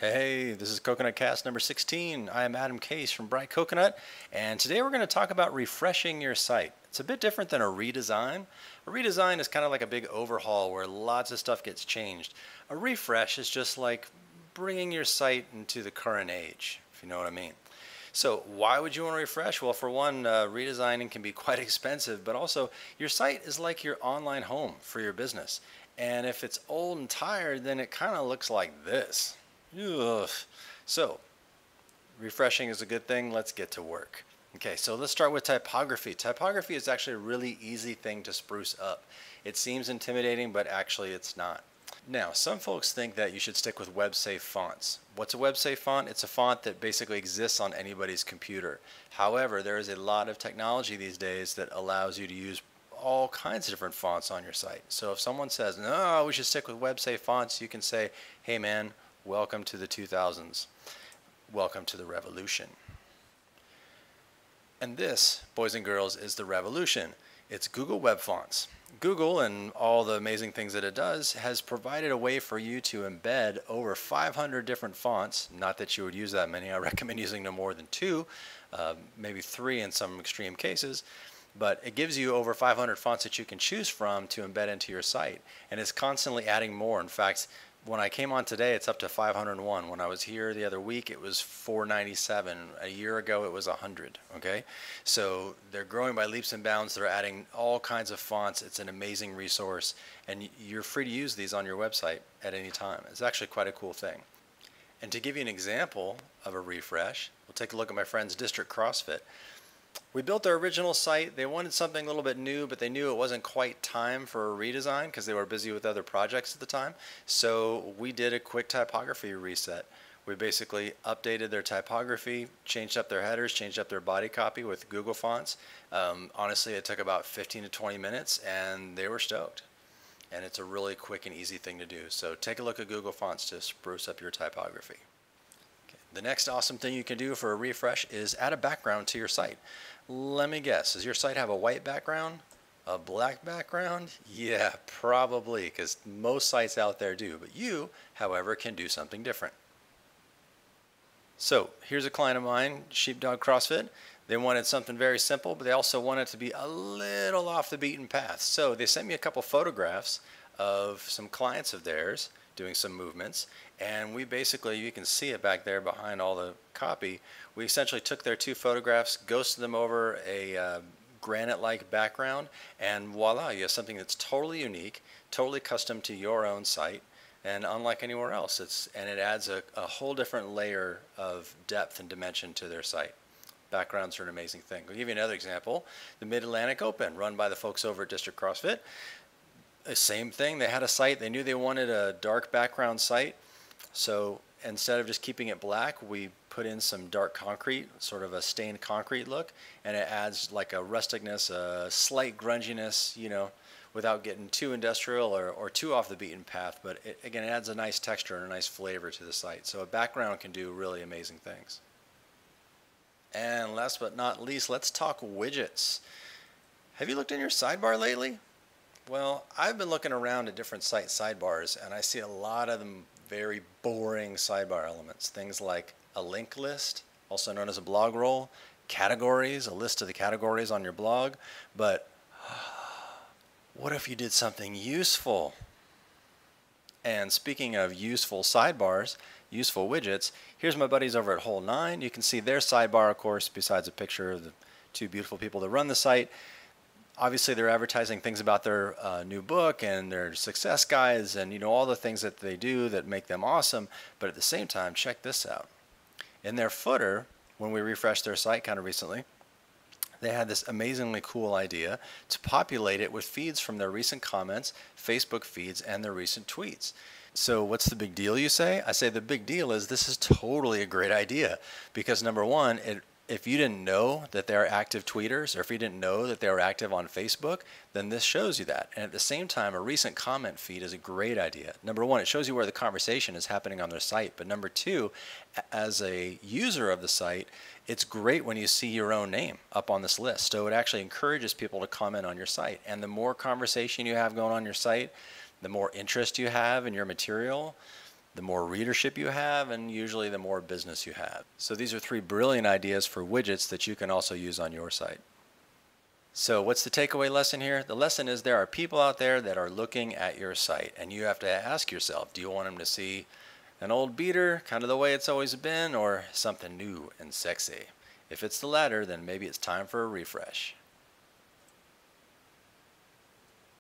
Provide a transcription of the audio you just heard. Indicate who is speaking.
Speaker 1: Hey, this is CoconutCast number 16. I am Adam Case from Bright Coconut, and today we're going to talk about refreshing your site. It's a bit different than a redesign. A redesign is kind of like a big overhaul where lots of stuff gets changed. A refresh is just like bringing your site into the current age, if you know what I mean. So why would you want to refresh? Well, for one, redesigning can be quite expensive, but also your site is like your online home for your business. And if it's old and tired, then it kind of looks like this. Ugh. So, refreshing is a good thing. Let's get to work. Okay, so let's start with typography. Typography is actually a really easy thing to spruce up. It seems intimidating, but actually it's not. Now, some folks think that you should stick with web-safe fonts. What's a web-safe font? It's a font that basically exists on anybody's computer. However, there is a lot of technology these days that allows you to use all kinds of different fonts on your site. So if someone says, no, we should stick with web-safe fonts, you can say, hey man, welcome to the 2000s. Welcome to the revolution. And this, boys and girls, is the revolution. It's Google Web Fonts. Google and all the amazing things that it does has provided a way for you to embed over 500 different fonts. Not that you would use that many. I recommend using no more than 2, maybe 3 in some extreme cases. But it gives you over 500 fonts that you can choose from to embed into your site. And it's constantly adding more. In fact, when I came on today, it's up to 501. When I was here the other week, it was 497. A year ago, it was 100. Okay, so they're growing by leaps and bounds. They're adding all kinds of fonts. It's an amazing resource, and you're free to use these on your website at any time. It's actually quite a cool thing. And to give you an example of a refresh, we'll take a look at my friends District CrossFit. We built their original site. They wanted something a little bit new, but they knew it wasn't quite time for a redesign because they were busy with other projects at the time. So we did a quick typography reset. We basically updated their typography, changed up their headers, changed up their body copy with Google Fonts. Honestly, it took about 15 to 20 minutes, and they were stoked. And it's a really quick and easy thing to do. So take a look at Google Fonts to spruce up your typography. The next awesome thing you can do for a refresh is add a background to your site. Let me guess, does your site have a white background? A black background? Yeah, probably, because most sites out there do. But you, however, can do something different. So here's a client of mine, Sheepdog CrossFit. They wanted something very simple, but they also wanted it to be a little off the beaten path. So they sent me a couple photographs of some clients of theirs doing some movements, and we basically, you can see it back there behind all the copy, we essentially took their 2 photographs, ghosted them over a granite-like background, and voila, you have something that's totally unique, totally custom to your own site, and unlike anywhere else. And it adds a whole different layer of depth and dimension to their site. Backgrounds are an amazing thing. I'll give you another example. The Mid-Atlantic Open, run by the folks over at District CrossFit. Same thing, they had a site, they knew they wanted a dark background site, so instead of just keeping it black, we put in some dark concrete, sort of a stained concrete look, and it adds like a rusticness, a slight grunginess, you know, without getting too industrial or too off the beaten path, but again, it adds a nice texture and a nice flavor to the site. So a background can do really amazing things. And last but not least, let's talk widgets. Have you looked in your sidebar lately? Well, I've been looking around at different site sidebars, and I see a lot of them very boring sidebar elements. Things like a link list, also known as a blog roll, categories, a list of the categories on your blog. But what if you did something useful? And speaking of useful sidebars, useful widgets, here's my buddies over at Hole9. You can see their sidebar, of course, besides a picture of the 2 beautiful people that run the site. Obviously, they're advertising things about their new book and their success guides and, you know, all the things that they do that make them awesome. But at the same time, check this out. In their footer, when we refreshed their site kind of recently, they had this amazingly cool idea to populate it with feeds from their recent comments, Facebook feeds, and their recent tweets. So what's the big deal, you say? I say the big deal is this is totally a great idea because, number one, if you didn't know that they're active tweeters, or if you didn't know that they were active on Facebook, then this shows you that. And at the same time, a recent comment feed is a great idea. Number one, it shows you where the conversation is happening on their site. But number two, as a user of the site, it's great when you see your own name up on this list. So it actually encourages people to comment on your site. And the more conversation you have going on your site, the more interest you have in your material, the more readership you have, and usually the more business you have. So these are 3 brilliant ideas for widgets that you can also use on your site. So what's the takeaway lesson here? The lesson is there are people out there that are looking at your site, and you have to ask yourself, do you want them to see an old beater, kind of the way it's always been, or something new and sexy? If it's the latter, then maybe it's time for a refresh.